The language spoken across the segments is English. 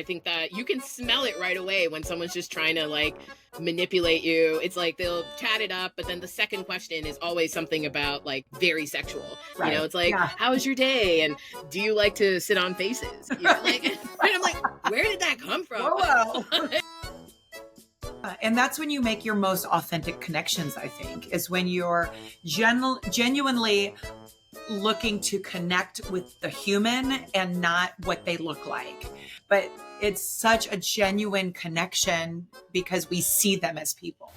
I think that you can smell it right away when someone's just trying to like manipulate you. It's like they'll chat it up, but then the second question is always something about like very sexual. Right. You know, it's like, Yeah. how was your day? And do you like to sit on faces? You know, like, and I'm like, where did that come from? Whoa. And that's when you make your most authentic connections, I think, is when you're genuinely looking to connect with the human and not what they look like. But it's such a genuine connection because we see them as people.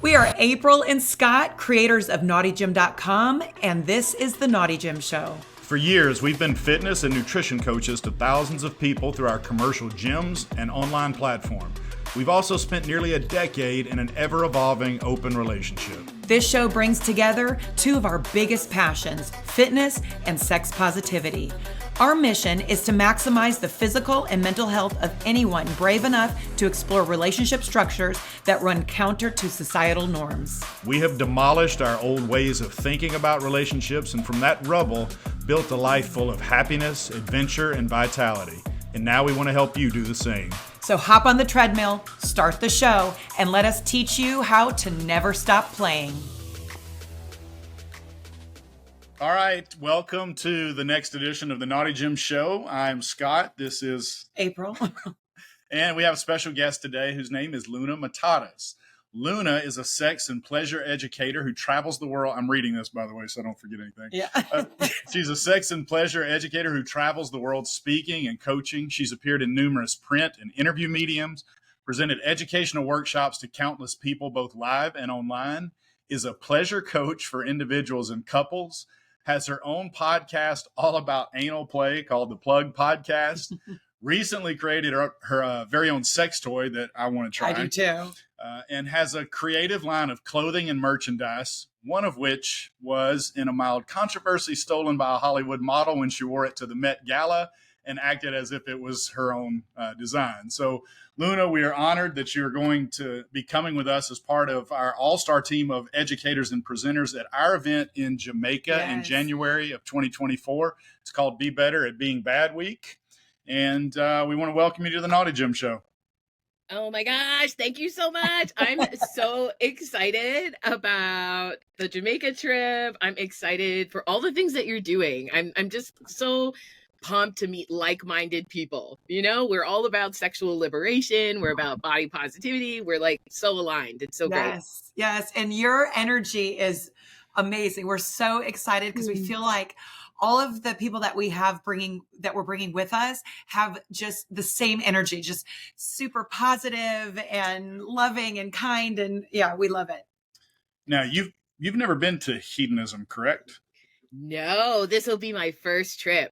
We are April and Scott, creators of NaughtyGym.com, and this is The Naughty Gym Show. For years, we've been fitness and nutrition coaches to thousands of people through our commercial gyms and online platform. We've also spent nearly a decade in an ever-evolving open relationship. This show brings together two of our biggest passions, fitness and sex positivity. Our mission is to maximize the physical and mental health of anyone brave enough to explore relationship structures that run counter to societal norms. We have demolished our old ways of thinking about relationships, and from that rubble, built a life full of happiness, adventure, and vitality. And now we want to help you do the same. So hop on the treadmill, start the show, and let us teach you how to never stop playing. All right, welcome to the next edition of the Naughty Gym Show. I'm Scott. This is April. And we have a special guest today whose name is Luna Matatas. Luna is a sex and pleasure educator who travels the world. I'm reading this, by the way, so I don't forget anything. Yeah. She's a sex and pleasure educator who travels the world speaking and coaching. She's appeared in numerous print and interview mediums, presented educational workshops to countless people, both live and online, is a pleasure coach for individuals and couples, has her own podcast all about anal play called The Plug Podcast, recently created her very own sex toy that I want to try. I do too. And has a creative line of clothing and merchandise, one of which was in a mild controversy stolen by a Hollywood model when she wore it to the Met Gala and acted as if it was her own design. So, Luna, we are honored that you're going to be coming with us as part of our all-star team of educators and presenters at our event in Jamaica in January of 2024. It's called Be Better at Being Bad Week. And we want to welcome you to the Naughty Gym Show. Oh my gosh, thank you so much. I'm so excited about the Jamaica trip. I'm excited for all the things that you're doing. I'm just so pumped to meet like-minded people. You know, we're all about sexual liberation. We're about body positivity. We're like so aligned. It's so great. Yes. And your energy is amazing. We're so excited because we feel like all of the people that we're bringing with us have just the same energy, just super positive and loving and kind. And yeah, we love it. Now you've never been to Hedonism, correct? No, this will be my first trip.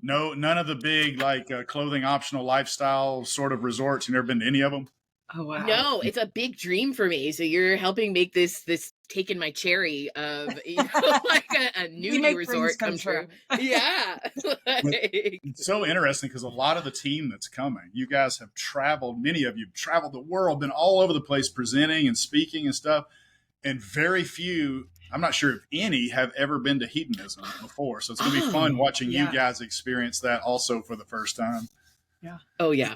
No, none of the big clothing optional lifestyle sort of resorts. You've never been to any of them? Oh wow! No, it's a big dream for me. So you're helping make this taking my cherry of like a nudity resort come true. Yeah, it's so interesting because a lot of the team that's coming, you guys have traveled. Many of you have traveled the world, been all over the place presenting and speaking and stuff, and very few. I'm not sure if any have ever been to Hedonism before. So it's going to be fun watching you guys experience that also for the first time. Yeah. Oh, yeah.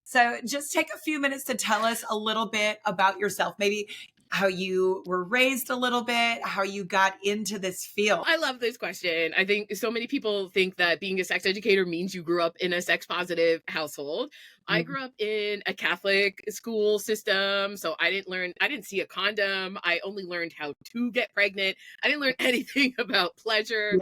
So just take a few minutes to tell us a little bit about yourself, maybe how you were raised a little bit, how you got into this field. I love this question. I think so many people think that being a sex educator means you grew up in a sex positive household. I grew up in a Catholic school system, so I didn't see a condom. I only learned how to get pregnant. I didn't learn anything about pleasure.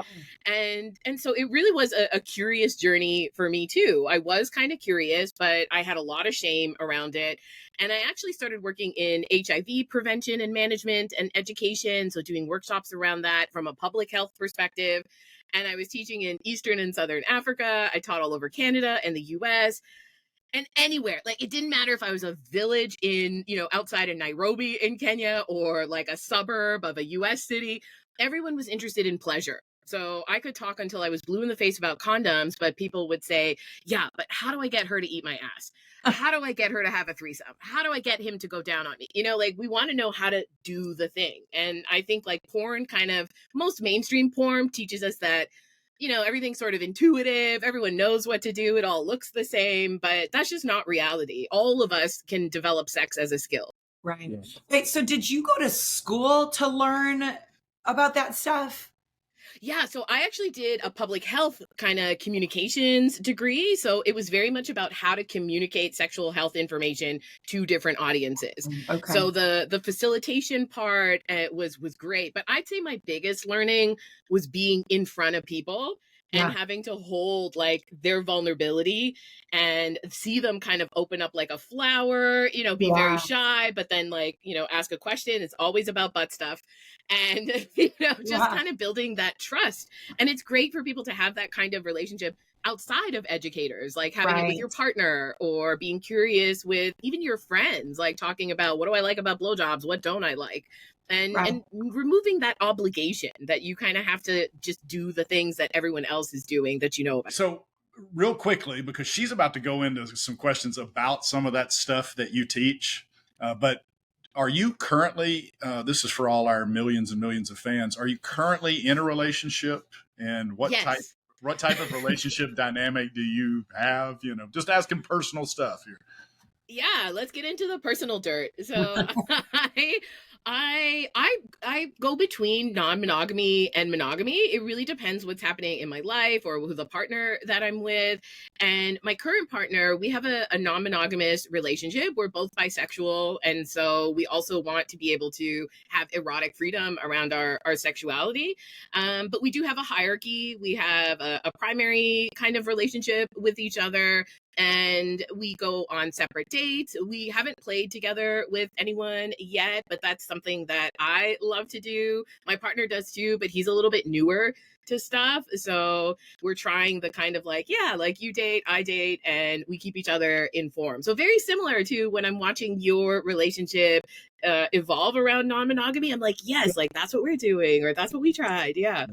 And so it really was a curious journey for me too. I was kind of curious, but I had a lot of shame around it. And I actually started working in HIV prevention and management and education, so doing workshops around that from a public health perspective. And I was teaching in Eastern and Southern Africa. I taught all over Canada and the US. And anywhere, like it didn't matter if I was a village in, outside of Nairobi in Kenya or like a suburb of a US city, everyone was interested in pleasure. So I could talk until I was blue in the face about condoms, but people would say, yeah, but how do I get her to eat my ass? How do I get her to have a threesome? How do I get him to go down on me? We want to know how to do the thing. And I think like porn, kind of most mainstream porn teaches us that everything's sort of intuitive. Everyone knows what to do. It all looks the same, but that's just not reality. All of us can develop sex as a skill. Right. Wait, so did you go to school to learn about that stuff? Yeah, so I actually did a public health kind of communications degree. So it was very much about how to communicate sexual health information to different audiences. Okay. So the facilitation part was great, but I'd say my biggest learning was being in front of people and having to hold like their vulnerability and see them kind of open up like a flower, be very shy, but then like, ask a question. It's always about butt stuff. And, just kind of building that trust. And it's great for people to have that kind of relationship outside of educators, like having it with your partner or being curious with even your friends, like talking about what do I like about blowjobs? What don't I like? And removing that obligation that you kind of have to just do the things that everyone else is doing that you know about. So real quickly, because she's about to go into some questions about some of that stuff that you teach, but are you currently, this is for all our millions and millions of fans, are you currently in a relationship? And what type of relationship dynamic do you have? Just asking personal stuff here. Yeah, let's get into the personal dirt. So I go between non-monogamy and monogamy. It really depends what's happening in my life or who the partner that I'm with. And my current partner, we have a non-monogamous relationship. We're both bisexual. And so we also want to be able to have erotic freedom around our sexuality. But we do have a hierarchy. We have a primary kind of relationship with each other. And we go on separate dates. We haven't played together with anyone yet, but that's something that I love to do. My partner does too, but he's a little bit newer to stuff. So we're trying the kind of like, like you date, I date, and we keep each other informed. So very similar to when I'm watching your relationship evolve around non-monogamy. I'm like, yes, like that's what we're doing, or that's what we tried. Yeah.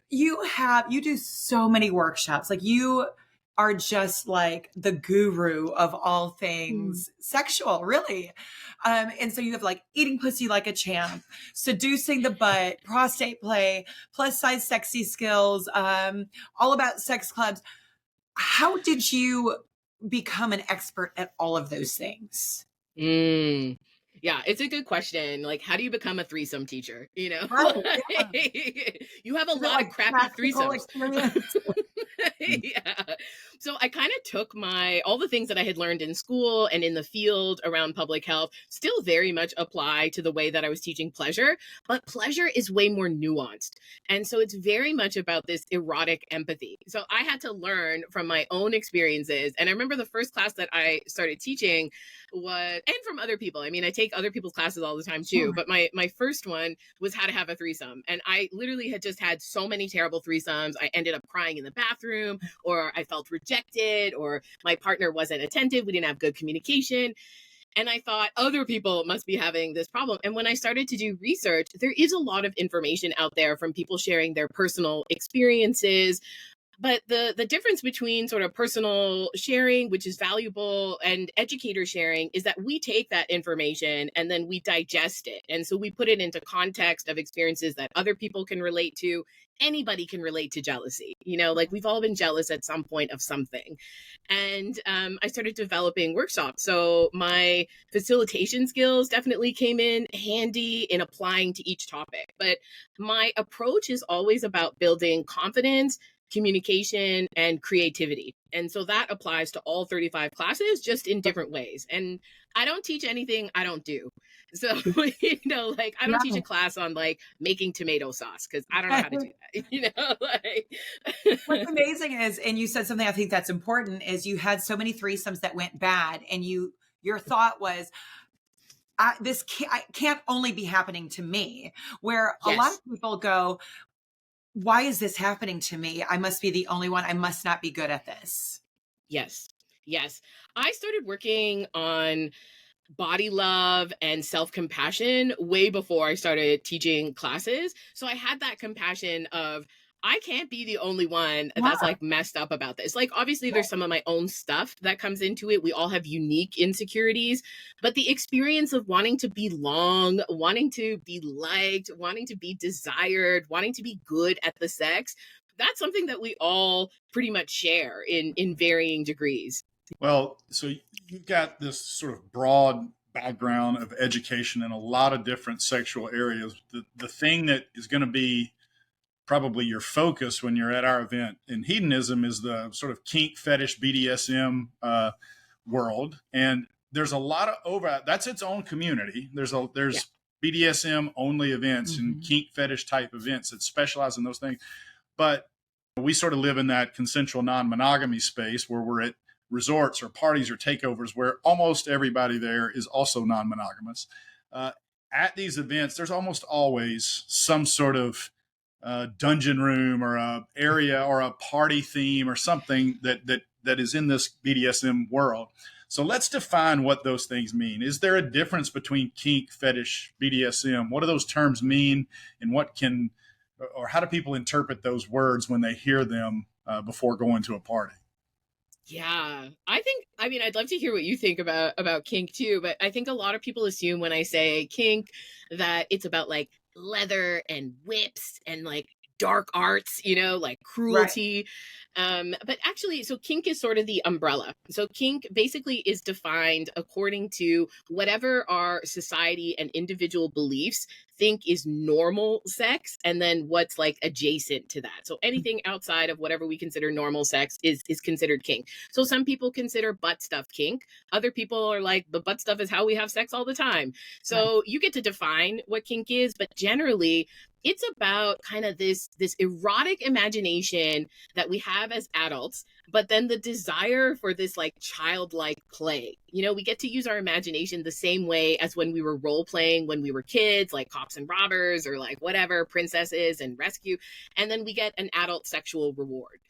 You do so many workshops. Like you are just like the guru of all things sexual, really. And so you have like eating pussy like a champ, seducing the butt, prostate play, plus size sexy skills, all about sex clubs. How did you become an expert at all of those things? Yeah, it's a good question. Like, how do you become a threesome teacher? Right, You have a lot of crappy threesomes. Yeah. So I kind of took all the things that I had learned in school and in the field around public health still very much apply to the way that I was teaching pleasure, but pleasure is way more nuanced. And so it's very much about this erotic empathy. So I had to learn from my own experiences. And I remember the first class that I started teaching and from other people. I mean, I take other people's classes all the time too, but my first one was how to have a threesome. And I literally had just had so many terrible threesomes. I ended up crying in the bathroom, or I felt rejected, or my partner wasn't attentive. We didn't have good communication. And I thought other people must be having this problem. And when I started to do research, there is a lot of information out there from people sharing their personal experiences. But the difference between sort of personal sharing, which is valuable, and educator sharing is that we take that information and then we digest it. And so we put it into context of experiences that other people can relate to. Anybody can relate to jealousy. Like we've all been jealous at some point of something. And I started developing workshops. So my facilitation skills definitely came in handy in applying to each topic. But my approach is always about building confidence, communication, and creativity. And so that applies to all 35 classes, just in different ways. And I don't teach anything I don't do. So, like I don't teach a class on like making tomato sauce because I don't know how to do that. What's amazing is, and you said something I think that's important, is you had so many threesomes that went bad, and your thought was, this can't only be happening to me. Where a lot of people go, why is this happening to me? I must be the only one. I must not be good at this. Yes. I started working on body love and self-compassion way before I started teaching classes. So I had that compassion of, I can't be the only one that's like messed up about this. Like, obviously there's some of my own stuff that comes into it. We all have unique insecurities, but the experience of wanting to belong, wanting to be liked, wanting to be desired, wanting to be good at the sex that's something that we all pretty much share in varying degrees. Well, so you've got this sort of broad background of education in a lot of different sexual areas. The thing that is going to be probably your focus when you're at our event in hedonism is the sort of kink, fetish, BDSM world. And there's a lot of overlap. That's its own community. There's BDSM only events and kink fetish type events that specialize in those things. But we sort of live in that consensual non-monogamy space where we're at resorts or parties or takeovers where almost everybody there is also non-monogamous. At these events, there's almost always some sort of dungeon room or a area or a party theme or something that is in this BDSM world. So let's define what those things mean. Is there a difference between kink, fetish, BDSM? What do those terms mean, and or how do people interpret those words when they hear them before going to a party? Yeah, I'd love to hear what you think about kink too, but I think a lot of people assume when I say kink that it's about like leather and whips and like dark arts, like cruelty. Right. But actually, so kink is sort of the umbrella. So kink basically is defined according to whatever our society and individual beliefs think is normal sex, and then what's like adjacent to that. So anything outside of whatever we consider normal sex is considered kink. So some people consider butt stuff kink. Other people are like, the butt stuff is how we have sex all the time. So you get to define what kink is, but generally it's about kind of this erotic imagination that we have as adults, but then the desire for this like childlike play. We get to use our imagination the same way as when we were role playing when we were kids, like cops and robbers or like whatever, princesses and rescue. And then we get an adult sexual reward.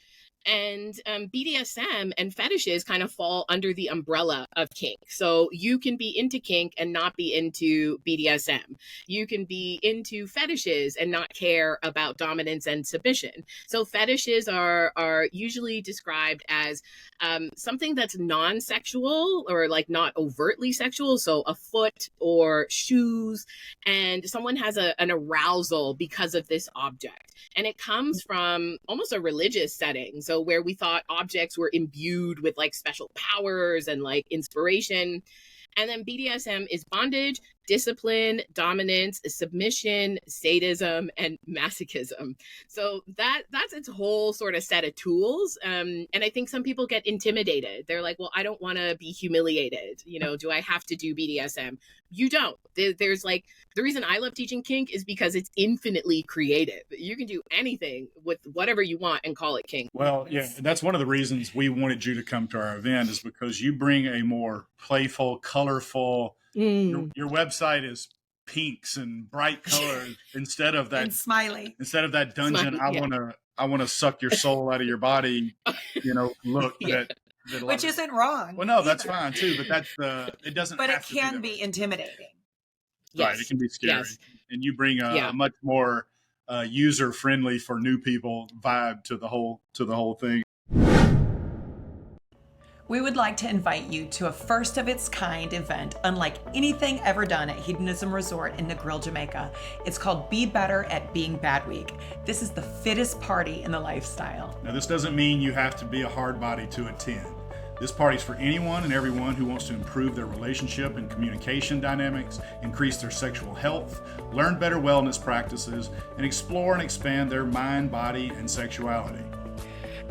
And BDSM and fetishes kind of fall under the umbrella of kink. So you can be into kink and not be into BDSM. You can be into fetishes and not care about dominance and submission. So fetishes are usually described as something that's non-sexual or like not overtly sexual. So a foot or shoes, and someone has an arousal because of this object. And it comes from almost a religious setting. So where we thought objects were imbued with like special powers and like inspiration. And then BDSM is bondage, discipline, dominance, submission, sadism, and masochism. So that's its whole sort of set of tools. And I think some people get intimidated. They're like, well, I don't want to be humiliated. Do I have to do BDSM? You don't. There's like, the reason I love teaching kink is because it's infinitely creative. You can do anything with whatever you want and call it kink. Well, yeah, that's one of the reasons we wanted you to come to our event, is because you bring a more playful, colorful, your website is pinks and bright colors instead of that, and smiley, instead of that dungeon. Smiley, I want to suck your soul out of your body, look. That which isn't wrong. Well, no, that's fine too, but it doesn't. But it can be intimidating. Yes. Right, it can be scary, yes. And you bring a much more user friendly for new people vibe to the whole thing. We would like to invite you to a first of its kind event unlike anything ever done at Hedonism Resort in Negril, Jamaica. It's called Be Better at Being Bad Week. This is the fittest party in the lifestyle. Now, this doesn't mean you have to be a hard body to attend. This party's for anyone and everyone who wants to improve their relationship and communication dynamics, increase their sexual health, learn better wellness practices, and explore and expand their mind, body, and sexuality.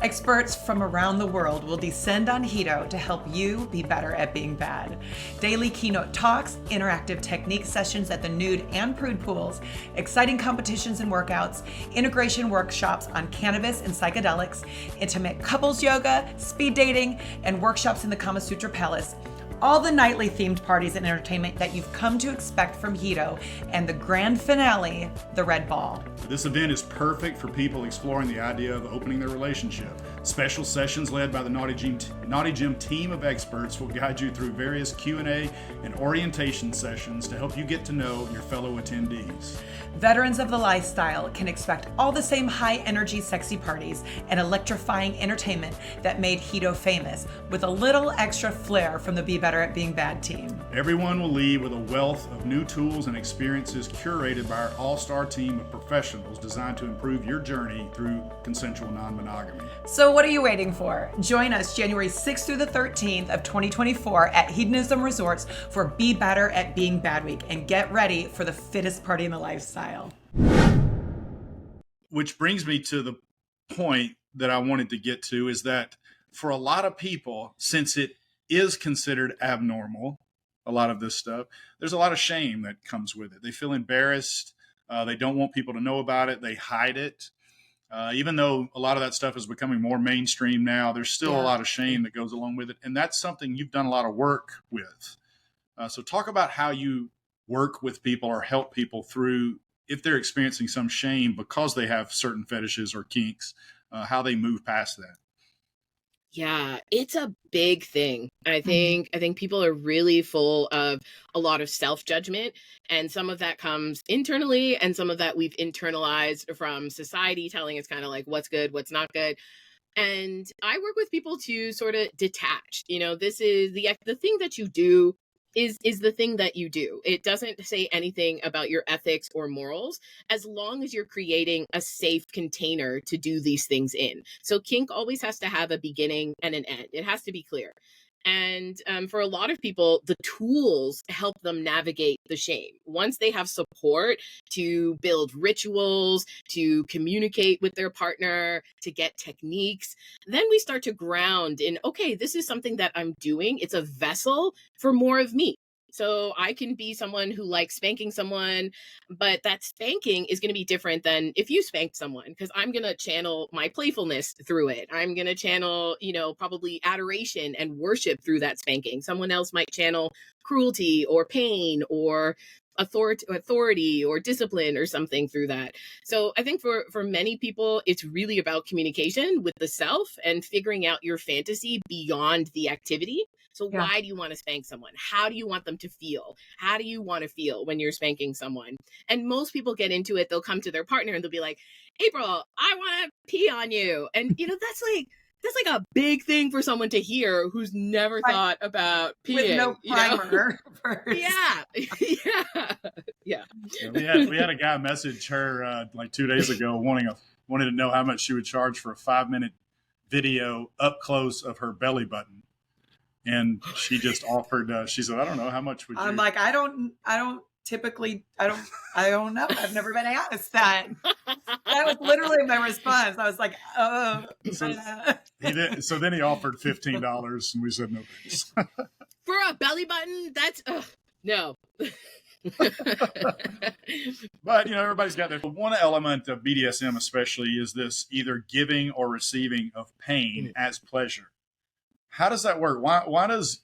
Experts from around the world will descend on Hito to help you be better at being bad. Daily keynote talks, interactive technique sessions at the nude and prude pools, exciting competitions and workouts, integration workshops on cannabis and psychedelics, intimate couples yoga, speed dating, and workshops in the Kama Sutra Palace. All the nightly themed parties and entertainment that you've come to expect from Hito, and the grand finale, the Red Ball. This event is perfect for people exploring the idea of opening their relationship. Special sessions led by the Naughty Gym team of experts will guide you through various Q&A and orientation sessions to help you get to know your fellow attendees. Veterans of the lifestyle can expect all the same high-energy sexy parties and electrifying entertainment that made Hito famous, with a little extra flair from the Be Better at Being Bad team. Everyone will leave with a wealth of new tools and experiences curated by our all-star team of professionals designed to improve your journey through consensual non-monogamy. So what are you waiting for? Join us January 6th through the 13th of 2024 at Hedonism Resorts for Be Better at Being Bad Week, and get ready for the fittest party in the lifestyle. Which brings me to the point that I wanted to get to, is that for a lot of people, since it is considered abnormal, a lot of this stuff, there's a lot of shame that comes with it. They feel embarrassed. They don't want people to know about it. They hide it. Even though a lot of that stuff is becoming more mainstream now, there's still a lot of shame that goes along with it. And that's something you've done a lot of work with. So talk about how you work with people or help people through, if they're experiencing some shame because they have certain fetishes or kinks, how they move past that. Yeah, it's a big thing. I think people are really full of a lot of self-judgment, and some of that comes internally and some of that we've internalized from society telling us kind of like what's good, what's not good. And I work with people to sort of detach. This is the thing that you do is the thing that you do. It doesn't say anything about your ethics or morals, as long as you're creating a safe container to do these things in. So kink always has to have a beginning and an end. It has to be clear. And for a lot of people, the tools help them navigate the shame. Once they have support to build rituals, to communicate with their partner, to get techniques, then we start to ground in, okay, this is something that I'm doing. It's a vessel for more of me. So I can be someone who likes spanking someone, but that spanking is going to be different than if you spanked someone, because I'm going to channel my playfulness through it. I'm going to channel, probably adoration and worship through that spanking. Someone else might channel cruelty or pain or authority or discipline or something through that. So I think for many people, it's really about communication with the self and figuring out your fantasy beyond the activity. So why do you want to spank someone? How do you want them to feel? How do you want to feel when you're spanking someone? And most people get into it. They'll come to their partner and they'll be like, April, I want to pee on you. And, that's like a big thing for someone to hear who's never thought about peeing. With no primer. Yeah. We had a guy message her like 2 days ago wanted to know how much she would charge for a 5-minute video up close of her belly button. And she just offered, she said, I don't know, how much would you? I'm like, I don't know. I've never been asked that. That was literally my response. I was like, oh. So then he offered $15 and we said, no thanks. For a belly button? That's, no. But, everybody's got their one element of BDSM especially is this either giving or receiving of pain as pleasure. How does that work? Why does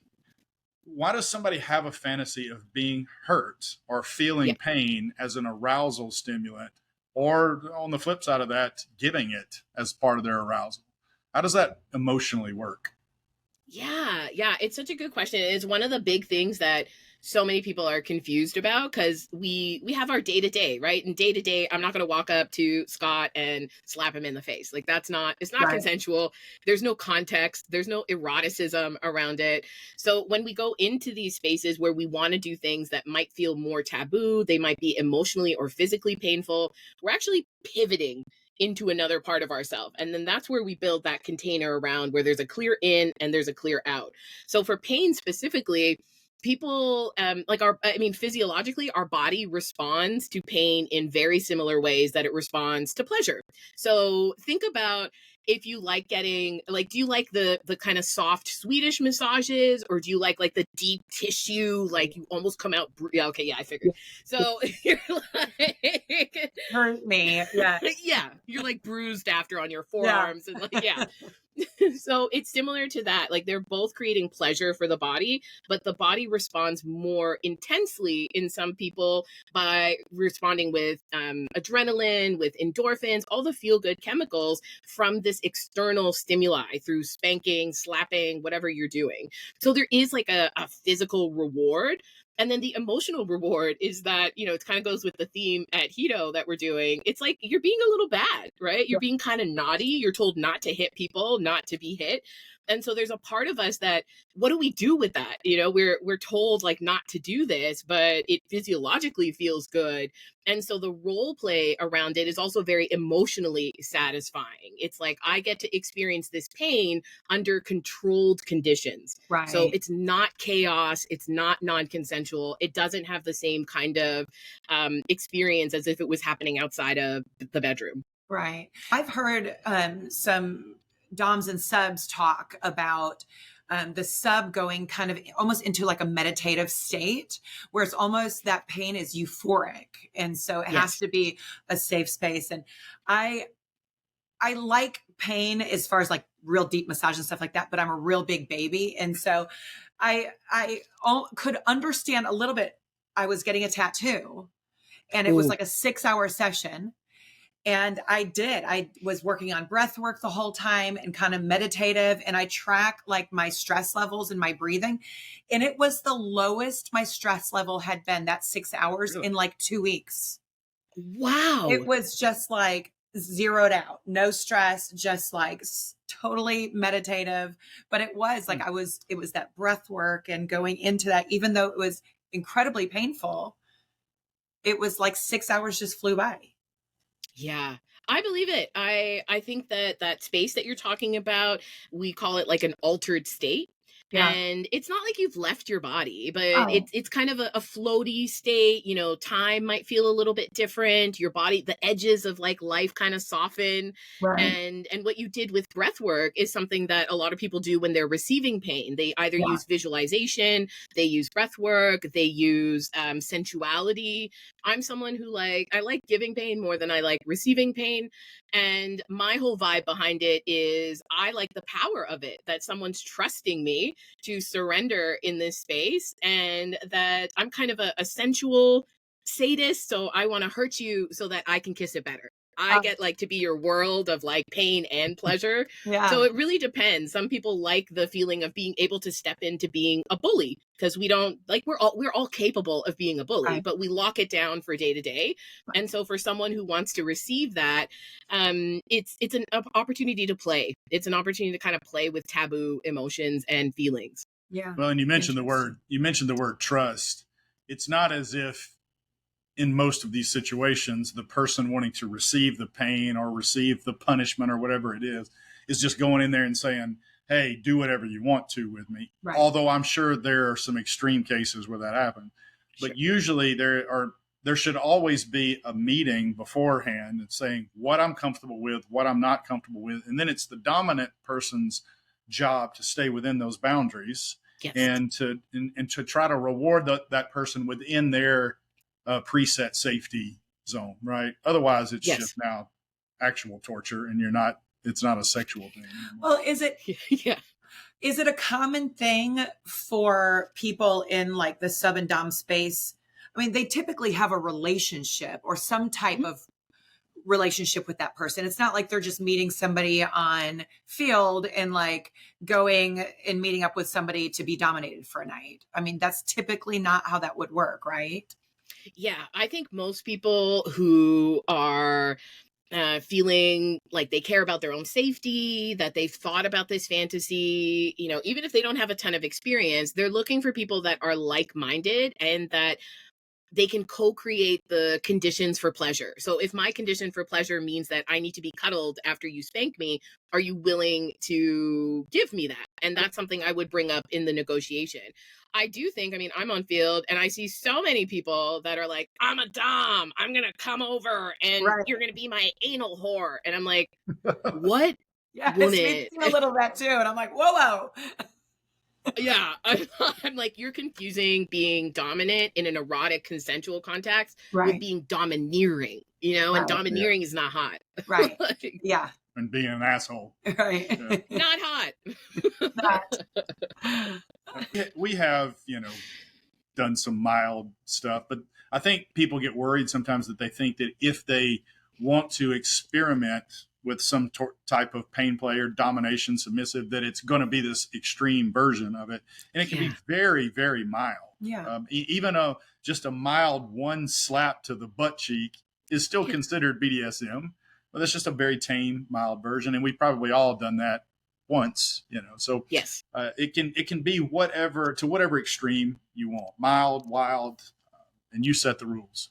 somebody have a fantasy of being hurt or feeling pain as an arousal stimulant, or on the flip side of that, giving it as part of their arousal? How does that emotionally work? Yeah, it's such a good question. It's one of the big things that so many people are confused about, because we have our day-to-day, right? And day-to-day, I'm not going to walk up to Scott and slap him in the face. Like it's not consensual. There's no context. There's no eroticism around it. So when we go into these spaces where we want to do things that might feel more taboo, they might be emotionally or physically painful, we're actually pivoting into another part of ourselves. And then that's where we build that container around where there's a clear in and there's a clear out. So for pain specifically, people physiologically, our body responds to pain in very similar ways that it responds to pleasure. So think about if you like getting, do you like the kind of soft Swedish massages, or do you like the deep tissue, like you almost come out? I figured. So you're like, hurt me. Yeah. Yeah. You're like bruised after on your forearms and So it's similar to that. Like they're both creating pleasure for the body, but the body responds more intensely in some people by responding with adrenaline, with endorphins, all the feel good chemicals from this external stimuli through spanking, slapping, whatever you're doing. So there is like a physical reward. And then the emotional reward is that, you know, it kind of goes with the theme at Hito that we're doing. It's like you're being a little bad, right? You're being kind of naughty. You're told not to hit people, not to be hit. And so there's a part of us that, what do we do with that? You know, we're told like not to do this, but it physiologically feels good. And so the role play around it is also very emotionally satisfying. It's like I get to experience this pain under controlled conditions. Right. So it's not chaos. It's not non-consensual. It doesn't have the same kind of experience as if it was happening outside of the bedroom. Right. I've heard some doms and subs talk about the sub going kind of almost into like a meditative state where it's almost that pain is euphoric. And so it has to be a safe space. And I like pain as far as like real deep massage and stuff like that, but I'm a real big baby. And so I could understand a little bit. I was getting a tattoo and it was like a 6-hour session. And I was working on breath work the whole time and kind of meditative. And I track like my stress levels and my breathing. And it was the lowest my stress level had been that 6 hours in like 2 weeks. Wow. It was just like zeroed out, no stress, just like totally meditative. But it was like, it was that breath work and going into that, even though it was incredibly painful, it was like 6 hours just flew by. Yeah, I believe it. I think that space that you're talking about, we call it like an altered state. Yeah. And it's not like you've left your body, but it's kind of a floaty state. You know, time might feel a little bit different. Your body, the edges of like life kind of soften. Right. And what you did with breath work is something that a lot of people do when they're receiving pain. They either use visualization, they use breath work, they use sensuality. I'm someone who I like giving pain more than I like receiving pain. And my whole vibe behind it is I like the power of it, that someone's trusting me to surrender in this space, and that I'm kind of a sensual sadist. So I want to hurt you so that I can kiss it better. I get like to be your world of like pain and pleasure. So it really depends. Some people like the feeling of being able to step into being a bully because we don't like, we're all capable of being a bully, but we lock it down for day to day. And so for someone who wants to receive that, it's an opportunity to play. It's an opportunity to kind of play with taboo emotions and feelings. Yeah. Well, and you mentioned the word trust. It's not as if in most of these situations, the person wanting to receive the pain or receive the punishment or whatever it is just going in there and saying, hey, do whatever you want to with me. Right. Although I'm sure there are some extreme cases where that happens. But usually there should always be a meeting beforehand and saying what I'm comfortable with, what I'm not comfortable with. And then it's the dominant person's job to stay within those boundaries and to try to reward that person within their preset safety zone, right? Otherwise, it's just now actual torture, and it's not a sexual thing anymore. Well, is it a common thing for people in like the sub and dom space? I mean, they typically have a relationship or some type of relationship with that person. It's not like they're just meeting somebody on field and like going and meeting up with somebody to be dominated for a night. I mean, that's typically not how that would work, right? Yeah, I think most people who are feeling like they care about their own safety, that they've thought about this fantasy, you know, even if they don't have a ton of experience, they're looking for people that are like-minded and that they can co-create the conditions for pleasure. So if my condition for pleasure means that I need to be cuddled after you spank me, are you willing to give me that? And that's something I would bring up in the negotiation. I do think, I mean, I'm on field and I see so many people that are like, I'm a dom, I'm going to come over and you're going to be my anal whore. And I'm like, what? Yeah, it's a little that too. And I'm like, whoa. Yeah, I'm like, you're confusing being dominant in an erotic consensual context with being domineering, you know, and domineering is not hot. Right. Yeah. and being an asshole. Right. Yeah. Not hot. We have, done some mild stuff, but I think people get worried sometimes that they think that if they want to experiment with some type of pain play or domination submissive, that it's going to be this extreme version of it. And it can be very, very mild. Yeah. Even just a mild one slap to the butt cheek is still considered BDSM, but that's just a very tame, mild version. And we probably all done that once, so yes, it can be whatever extreme you want, mild, wild, and you set the rules.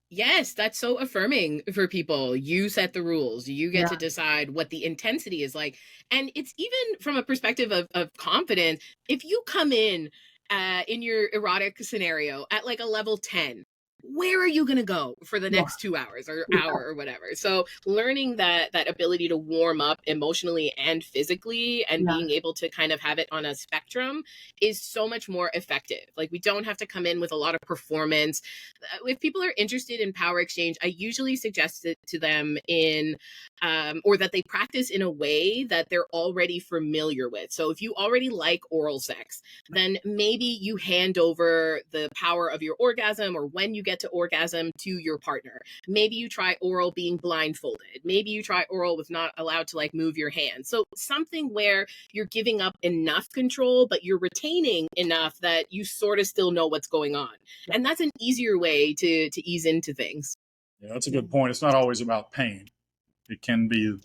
Yes, that's so affirming for people. You set the rules. You get to decide what the intensity is like. And it's even from a perspective of confidence. If you come in your erotic scenario at like a level 10, where are you going to go for the next 2 hours or hour or whatever? So learning that ability to warm up emotionally and physically and being able to kind of have it on a spectrum is so much more effective. Like we don't have to come in with a lot of performance. If people are interested in power exchange, I usually suggest it to them or that they practice in a way that they're already familiar with. So if you already like oral sex, then maybe you hand over the power of your orgasm or when you get to orgasm to your partner. Maybe you try oral being blindfolded. Maybe you try oral with not allowed to like move your hands. So something where you're giving up enough control, but you're retaining enough that you sort of still know what's going on. And that's an easier way to ease into things. Yeah, that's a good point. It's not always about pain. It can be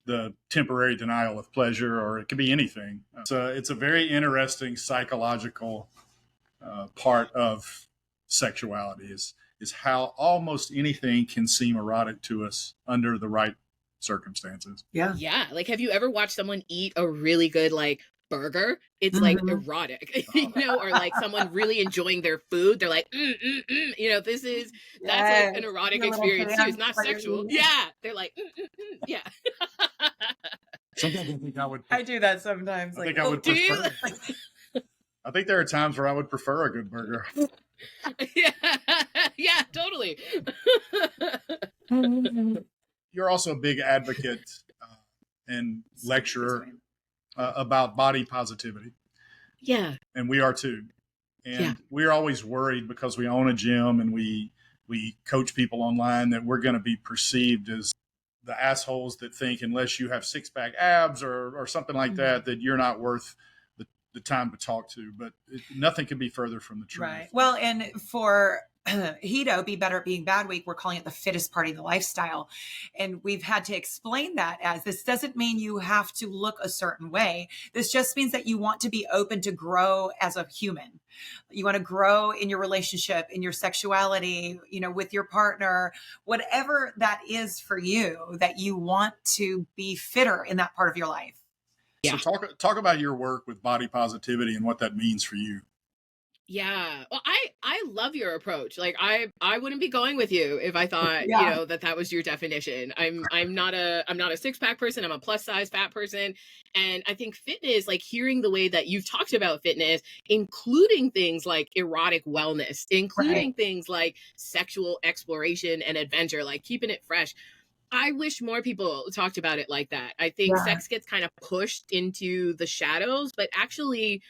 the temporary denial of pleasure, or it could be anything. It's a very interesting psychological part of sexuality is how almost anything can seem erotic to us under the right circumstances. Yeah. Yeah. Like, have you ever watched someone eat a really good, like, burger? It's like erotic, or like someone really enjoying their food. They're like, that's like an erotic experience too. It's not sexual. Yeah. They're like, yeah. Sometimes I think I do that sometimes. I think I would prefer. I think there are times where I would prefer a good burger. Yeah, totally. You're also a big advocate and lecturer about body positivity. Yeah. And we are too. And we're always worried because we own a gym and we coach people online that we're going to be perceived as the assholes that think unless you have six-pack abs or something like that you're not worth the time to talk to. But nothing could be further from the truth. Right. Well, and for Hito, Be Better at Being Bad Week, we're calling it the fittest part of the lifestyle. And we've had to explain that as this doesn't mean you have to look a certain way. This just means that you want to be open to grow as a human. You want to grow in your relationship, in your sexuality, with your partner, whatever that is for you, that you want to be fitter in that part of your life. Yeah. So talk about your work with body positivity and what that means for you. Yeah. Well, I love your approach. Like I wouldn't be going with you if I thought, that was your definition. I'm not a six-pack person. I'm a plus size fat person. And I think fitness, like hearing the way that you've talked about fitness, including things like erotic wellness, including things like sexual exploration and adventure, like keeping it fresh. I wish more people talked about it like that. I think sex gets kind of pushed into the shadows, but actually,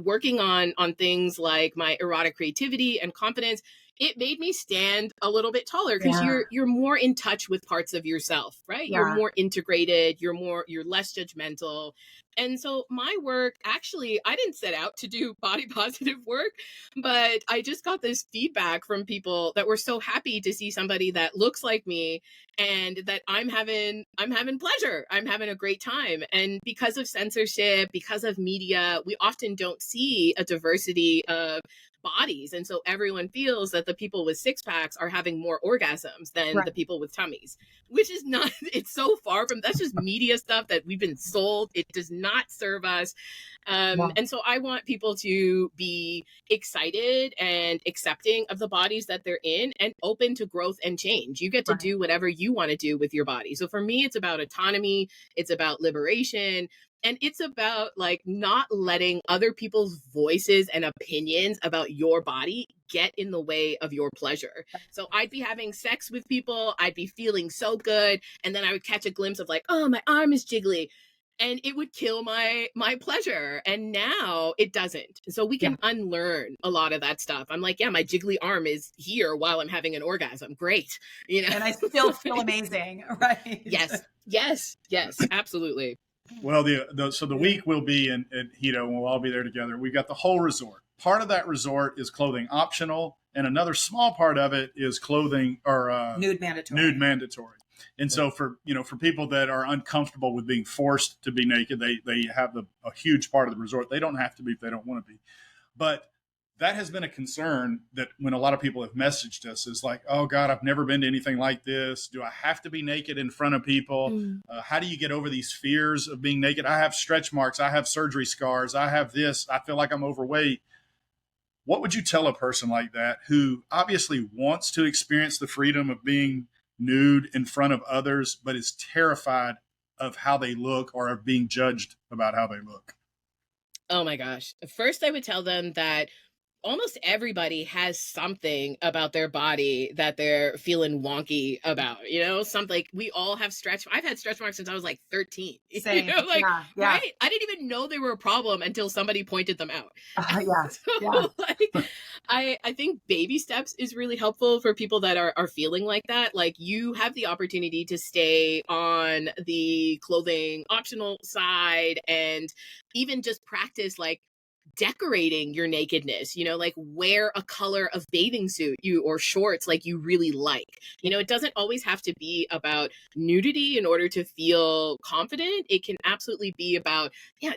working on things like my erotic creativity and confidence, it made me stand a little bit taller because you're more in touch with parts of yourself, right? You're more integrated, you're less judgmental. And so my work, actually, I didn't set out to do body positive work, but I just got this feedback from people that were so happy to see somebody that looks like me and that I'm having pleasure. I'm having a great time. And because of censorship, because of media, we often don't see a diversity of bodies. And so everyone feels that the people with six packs are having more orgasms than the people with tummies, which is not, it's so far from, that's just media stuff that we've been sold. It does not serve us. And so I want people to be excited and accepting of the bodies that they're in and open to growth and change. You get to do whatever you want to do with your body. So for me, it's about autonomy. It's about liberation. And it's about like not letting other people's voices and opinions about your body get in the way of your pleasure. So I'd be having sex with people, I'd be feeling so good, and then I would catch a glimpse of like, oh, my arm is jiggly. And it would kill my pleasure. And now it doesn't. So we Yeah. can unlearn a lot of that stuff. I'm like, yeah, my jiggly arm is here while I'm having an orgasm. Great. You know. And I still feel amazing, right? Yes, absolutely. Well, so the week we'll be in Hito, and we'll all be there together. We've got the whole resort. Part of that resort is clothing optional, and another small part of it is clothing or nude mandatory. Nude mandatory. And so for people that are uncomfortable with being forced to be naked, they have a huge part of the resort. They don't have to be if they don't want to be. But that has been a concern that when a lot of people have messaged us is like, oh God, I've never been to anything like this. Do I have to be naked in front of people? How do you get over these fears of being naked? I have stretch marks. I have surgery scars. I have this. I feel like I'm overweight. What would you tell a person like that who obviously wants to experience the freedom of being nude in front of others, but is terrified of how they look or of being judged about how they look? Oh my gosh. First, I would tell them that almost everybody has something about their body that they're feeling wonky about, something like we all have I've had stretch marks since I was like 13. Same. Like, yeah. right? I didn't even know they were a problem until somebody pointed them out. Yeah. I think baby steps is really helpful for people that are feeling like that. Like you have the opportunity to stay on the clothing optional side and even just practice like decorating your nakedness, like wear a color of bathing suit or shorts like you really like. It doesn't always have to be about nudity in order to feel confident. It can absolutely be about,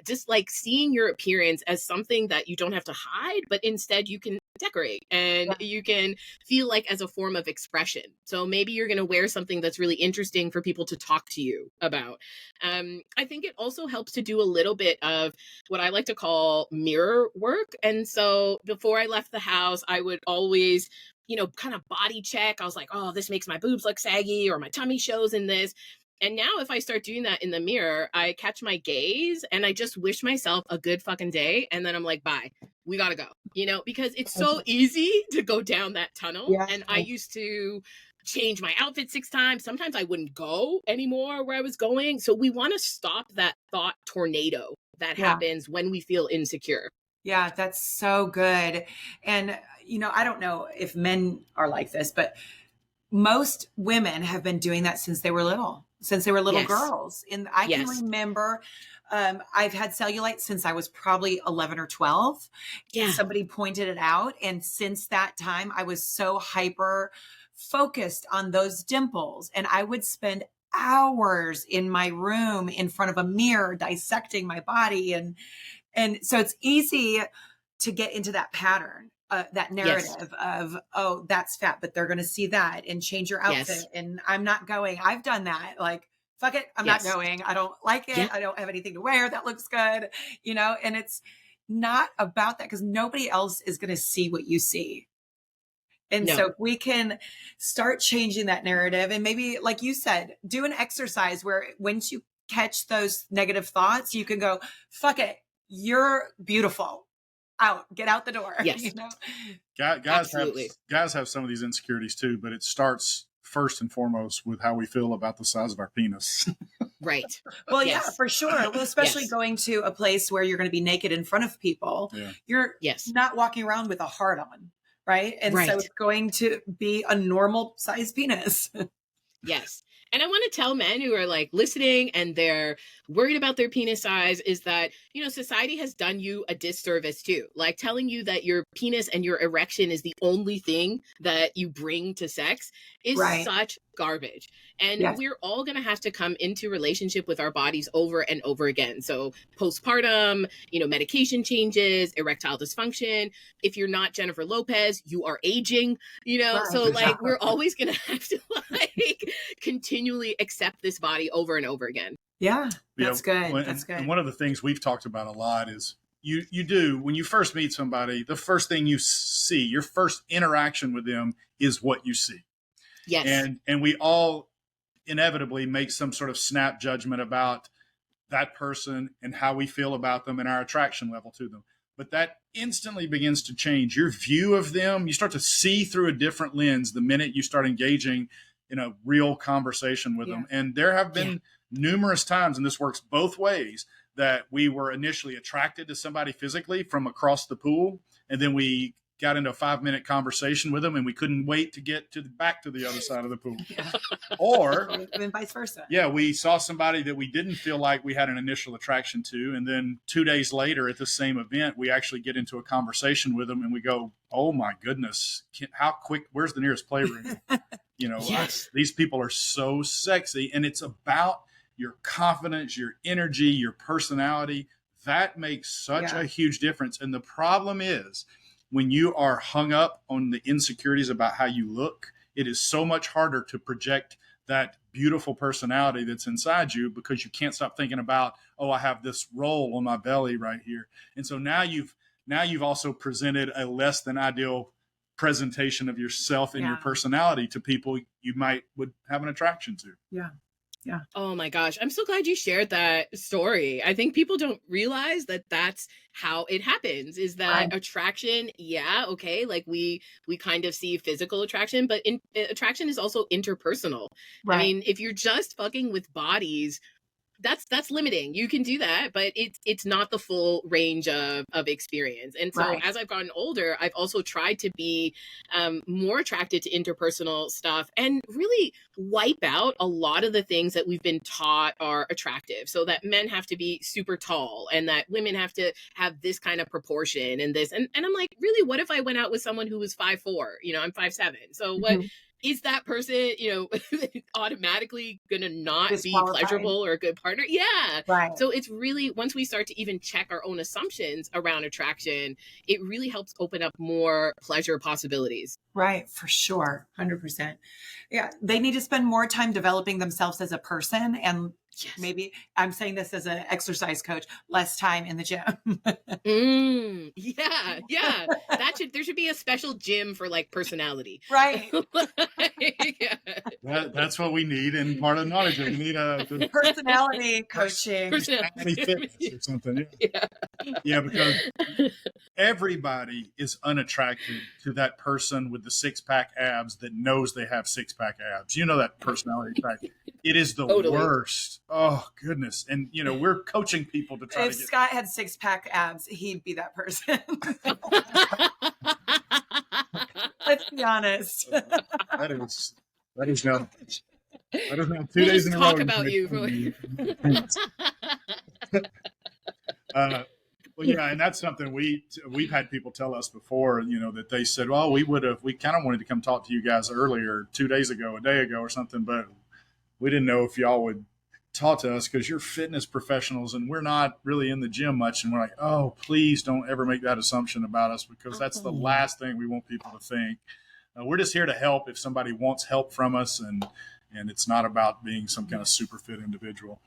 just like seeing your appearance as something that you don't have to hide, but instead you can decorate and you can feel like as a form of expression. So maybe you're going to wear something that's really interesting for people to talk to you about. I think it also helps to do a little bit of what I like to call mirror work. And so before I left the house, I would always, kind of body check. I was like, oh, this makes my boobs look saggy or my tummy shows in this. And now if I start doing that in the mirror, I catch my gaze and I just wish myself a good fucking day. And then I'm like, bye, we got to go, because it's so easy to go down that tunnel. Yeah. And I used to change my outfit 6 times. Sometimes I wouldn't go anymore where I was going. So we want to stop that thought tornado that happens when we feel insecure. Yeah, that's so good. And, I don't know if men are like this, but most women have been doing that since they were little girls. And I can remember, I've had cellulite since I was probably 11 or 12. Yeah. Somebody pointed it out. And since that time, I was so hyper focused on those dimples. And I would spend hours in my room in front of a mirror dissecting my body. And so it's easy to get into that pattern. That narrative of, oh, that's fat, but they're going to see that and change your outfit. And I'm not going. I've done that. Like, fuck it. I'm not going. I don't like it. Yeah. I don't have anything to wear that looks good, and it's not about that because nobody else is going to see what you see. And so if we can start changing that narrative and maybe, like you said, do an exercise where once you catch those negative thoughts, you can go, fuck it. You're beautiful. Get out the door. Yes. Guys have some of these insecurities too, but it starts first and foremost with how we feel about the size of our penis. Right. Well, yeah, for sure. Well, especially going to a place where you're going to be naked in front of people. Yeah. You're not walking around with a heart on. Right. And so it's going to be a normal size penis. Yes. And I want to tell men who are like listening and they're worried about their penis size is that, society has done you a disservice too. Like telling you that your penis and your erection is the only thing that you bring to sex is such garbage. And we're all going to have to come into relationship with our bodies over and over again. So postpartum, medication changes, erectile dysfunction. If you're not Jennifer Lopez, you are aging, so like we're always going to have to like continually accept this body over and over again. Yeah, that's good. That's good. And one of the things we've talked about a lot is you do, when you first meet somebody, the first thing you see, your first interaction with them is what you see. Yes. And we all inevitably make some sort of snap judgment about that person and how we feel about them and our attraction level to them. But that instantly begins to change your view of them. You start to see through a different lens the minute you start engaging in a real conversation with them. And there have been numerous times, and this works both ways, that we were initially attracted to somebody physically from across the pool, and then we got into a 5-minute conversation with them and we couldn't wait to get back to the other side of the pool. Or and vice versa. Yeah, we saw somebody that we didn't feel like we had an initial attraction to, and then 2 days later at the same event, we actually get into a conversation with them and we go, oh my goodness, how quick, where's the nearest playroom? These people are so sexy, and it's about your confidence, your energy, your personality. That makes such a huge difference. And the problem is, when you are hung up on the insecurities about how you look, it is so much harder to project that beautiful personality that's inside you, because you can't stop thinking about, oh, I have this roll on my belly right here. And so now you've also presented a less than ideal presentation of yourself and your personality to people you would have an attraction to. Yeah. Oh my gosh. I'm so glad you shared that story. I think people don't realize that that's how it happens, is that attraction. Yeah. Okay. Like we kind of see physical attraction, but attraction is also interpersonal. Right. I mean, if you're just fucking with bodies, that's limiting. You can do that, but it's not the full range of experience. And so as I've gotten older, I've also tried to be more attracted to interpersonal stuff and really wipe out a lot of the things that we've been taught are attractive. So that men have to be super tall and that women have to have this kind of proportion and this. And I'm like, really, what if I went out with someone who was 5'4"? I'm 5'7". So what is that person, automatically going to not be pleasurable or a good partner? Yeah. Right. So it's really, once we start to even check our own assumptions around attraction, it really helps open up more pleasure possibilities. Right. For sure. 100%. Yeah. They need to spend more time developing themselves as a person, and maybe, I'm saying this as an exercise coach, less time in the gym. Yeah. There should be a special gym for like personality. Right. That's what we need in part of knowledge. We need a personality coaching. Personality fitness or something. Yeah, because everybody is unattracted to that person with the 6-pack abs that knows they have 6-pack abs. That personality type. It is the worst. Oh, goodness. And, we're coaching people to try if Scott had 6-pack abs, he'd be that person. Let's be honest. That is now 2 days in a row. Talk about you. Well, yeah, and that's something we've had people tell us before, that they said, well, we kind of wanted to come talk to you guys earlier, 2 days ago, a day ago or something, but we didn't know if y'all would talk to us because you're fitness professionals and we're not really in the gym much. And we're like, oh, please don't ever make that assumption about us, because that's the last thing we want people to think. We're just here to help if somebody wants help from us, and it's not about being some kind of super fit individual.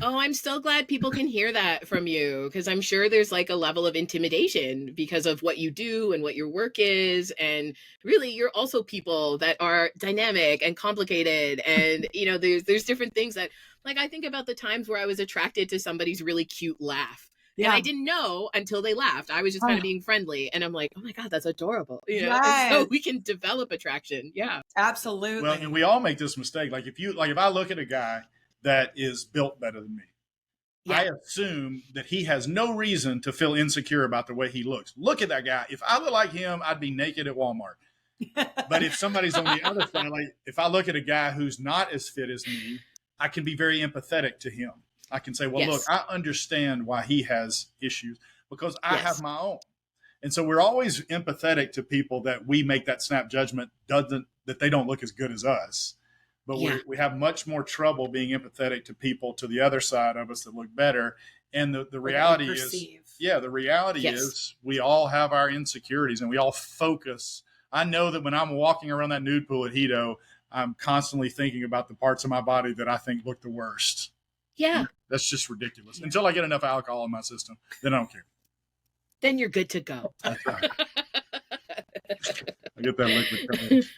Oh, I'm so glad people can hear that from you, because I'm sure there's like a level of intimidation because of what you do and what your work is. And really, you're also people that are dynamic and complicated. And, there's different things that, like, I think about the times where I was attracted to somebody's really cute laugh. Yeah. And I didn't know until they laughed. I was just kind of being friendly. And I'm like, oh my God, that's adorable. And so we can develop attraction. Yeah. Absolutely. Well, and we all make this mistake. Like if I look at a guy that is built better than me, I assume that he has no reason to feel insecure about the way he looks. Look at that guy. If I look like him, I'd be naked at Walmart. But if somebody's on the other side, like if I look at a guy who's not as fit as me, I can be very empathetic to him. I can say, well, look, I understand why he has issues because I have my own. And so we're always empathetic to people that we make that snap judgment that they don't look as good as us. But we have much more trouble being empathetic to people to the other side of us that look better. And the reality is, the reality is we all have our insecurities and we all focus. I know that when I'm walking around that nude pool at Hito, I'm constantly thinking about the parts of my body that I think look the worst. Yeah. That's just ridiculous. Until I get enough alcohol in my system, then I don't care. Then you're good to go. That's right. I get that liquid courage.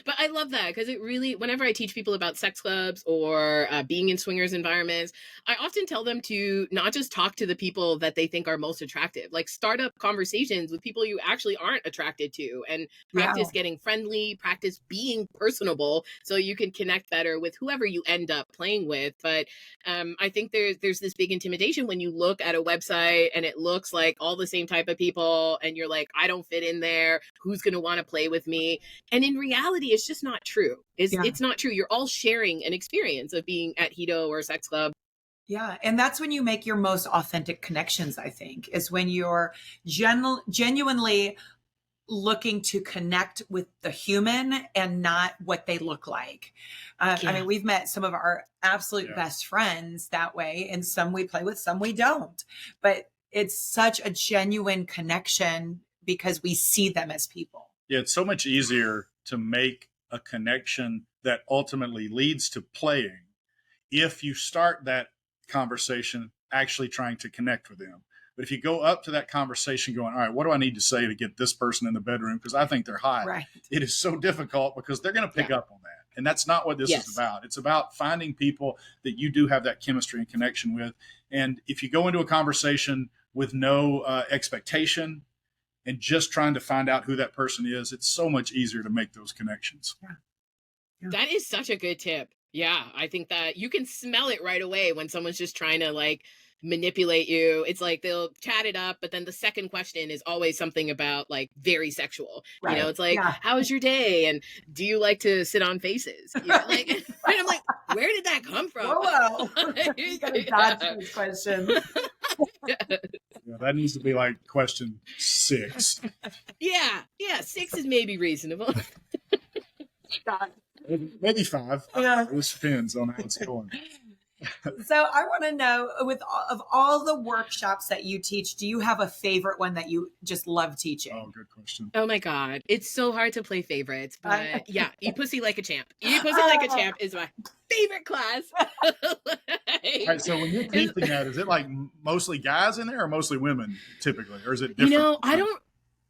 But I love that because it really, whenever I teach people about sex clubs or being in swingers environments, I often tell them to not just talk to the people that they think are most attractive, like start up conversations with people you actually aren't attracted to and Yeah. practice getting friendly, practice being personable so you can connect better with whoever you end up playing with. But I think there's this big intimidation when you look at a website and it looks like all the same type of people and you're like, I don't fit in there. Who's going to want to play with me? And in reality, it's just not true. It's not true. You're all sharing an experience of being at Hito or sex club. Yeah. And that's when you make your most authentic connections, I think, is when you're genuinely looking to connect with the human and not what they look like. I mean, we've met some of our absolute best friends that way, and some we play with, some we don't. But it's such a genuine connection because we see them as people. Yeah, it's so much easier to make a connection that ultimately leads to playing if you start that conversation actually trying to connect with them. But if you go up to that conversation going, all right, what do I need to say to get this person in the bedroom? Because I think they're hot. Right. It is so difficult because they're going to pick up on that. And that's not what this is about. It's about finding people that you do have that chemistry and connection with. And if you go into a conversation with no expectation and just trying to find out who that person is, it's so much easier to make those connections. That is such a good tip. Yeah, I think that you can smell it right away when someone's just trying to like manipulate you. It's like they'll chat it up, but then the second question is always something about like very sexual. Right. You know, it's like, how was your day? And do you like to sit on faces? You know, like, and I'm like, where did that come from? Whoa. You gotta dodge those questions. That needs to be like question 6. Yeah, 6 is maybe reasonable. Maybe 5. Yeah. It just depends on how it's going. So I want to know, of all the workshops that you teach, do you have a favorite one that you just love teaching? Oh, good question. Oh my God. It's so hard to play favorites, but yeah, Eat Pussy Like a Champ. Eat Pussy Like a Champ is my favorite class. All right, so when you're teaching that, is it like mostly guys in there or mostly women typically? Or is it different? You know,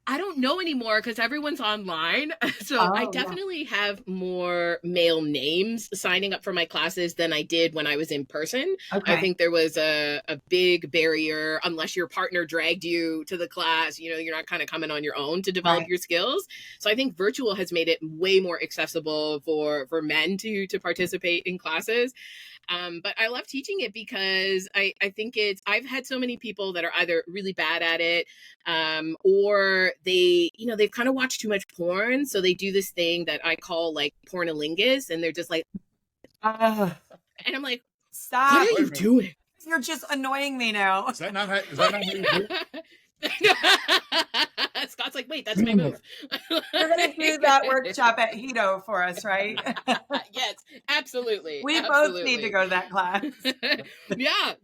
I don't know anymore because everyone's online. So I definitely have more male names signing up for my classes than I did when I was in person. Okay. I think there was a big barrier unless your partner dragged you to the class. You know, you're not kind of coming on your own to develop your skills. So I think virtual has made it way more accessible for men to participate in classes. But I love teaching it because I think I've had so many people that are either really bad at it, or they've kind of watched too much porn. So they do this thing that I call like pornolingus, and they're just like, and I'm like, stop. What are you doing? You're just annoying me now. Is that not how you do it? Scott's like, wait, that's my move. You're going to do that workshop at Hito for us, right? Yes, absolutely. We both need to go to that class. Yeah.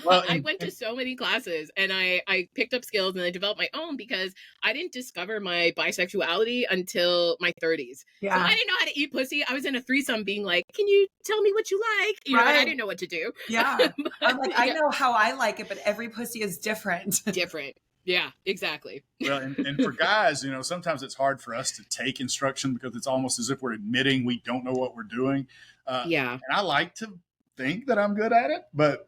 Well, I went to so many classes and I picked up skills and I developed my own because I didn't discover my bisexuality until my 30s. Yeah. So I didn't know how to eat pussy. I was in a threesome being like, can you tell me what you like? You know, and I didn't know what to do. Yeah. But, I'm like, I know how I like it, but every pussy is different. Different. Yeah, exactly. Well, and for guys, you know, sometimes it's hard for us to take instruction because it's almost as if we're admitting we don't know what we're doing. And I like to think that I'm good at it, but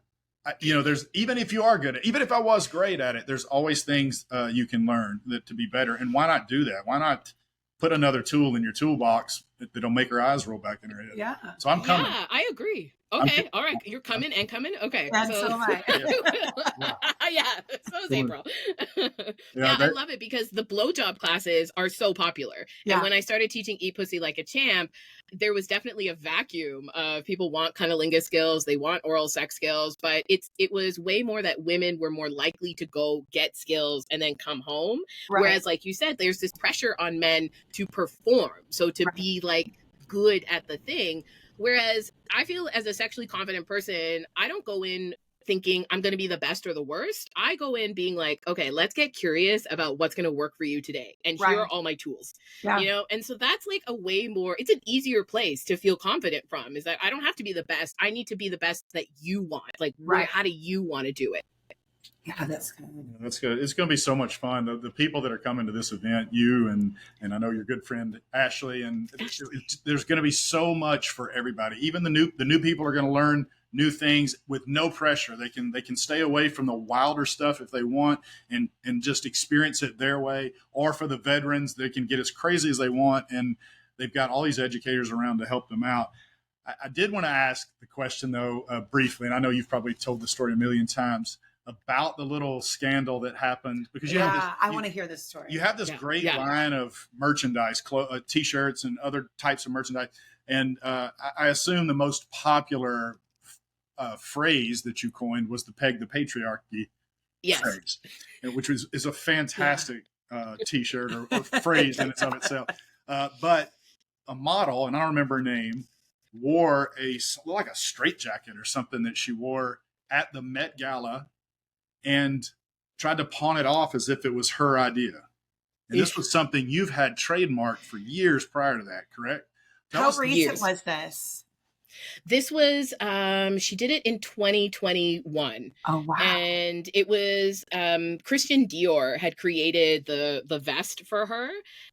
there's, even if you are good at it, even if I was great at it, there's always things you can learn to be better. And why not do that? Why not put another tool in your toolbox that'll make her eyes roll back in her head? Yeah. So I'm coming. Yeah, I agree. Okay. All right. You're coming and coming. Okay. And so am I. Yeah. So is April. I love it because the blowjob classes are so popular. Yeah. And when I started teaching Eat Pussy Like a Champ, there was definitely a vacuum of people want cunnilingus skills. They want oral sex skills, but it was way more that women were more likely to go get skills and then come home. Right. Whereas, like you said, there's this pressure on men to perform. So to be like good at the thing. Whereas I feel as a sexually confident person, I don't go in thinking I'm going to be the best or the worst. I go in being like, okay, let's get curious about what's going to work for you today. And here are all my tools, you know? And so that's like a way more, it's an easier place to feel confident from, is that I don't have to be the best. I need to be the best that you want. Like, how do you want to do it? Yeah, that's good. That's good. It's going to be so much fun. The people that are coming to this event, you and I know your good friend Ashley, and there's going to be so much for everybody. Even the new people are going to learn new things with no pressure. They can stay away from the wilder stuff if they want and just experience it their way. Or for the veterans, they can get as crazy as they want, and they've got all these educators around to help them out. I did want to ask the question though briefly, and I know you've probably told the story a million times, about the little scandal that happened, because I want to hear this story. You have this great line of merchandise, t-shirts and other types of merchandise. And I assume the most popular phrase that you coined was the peg the patriarchy phrase, which is a fantastic t-shirt or phrase in and of itself. But a model, and I don't remember her name, wore like a straitjacket or something that she wore at the Met Gala and tried to pawn it off as if it was her idea. And this was something you've had trademarked for years prior to that, correct? How recent was this? This was, she did it in 2021. Oh, wow. And it was, Christian Dior had created the vest for her.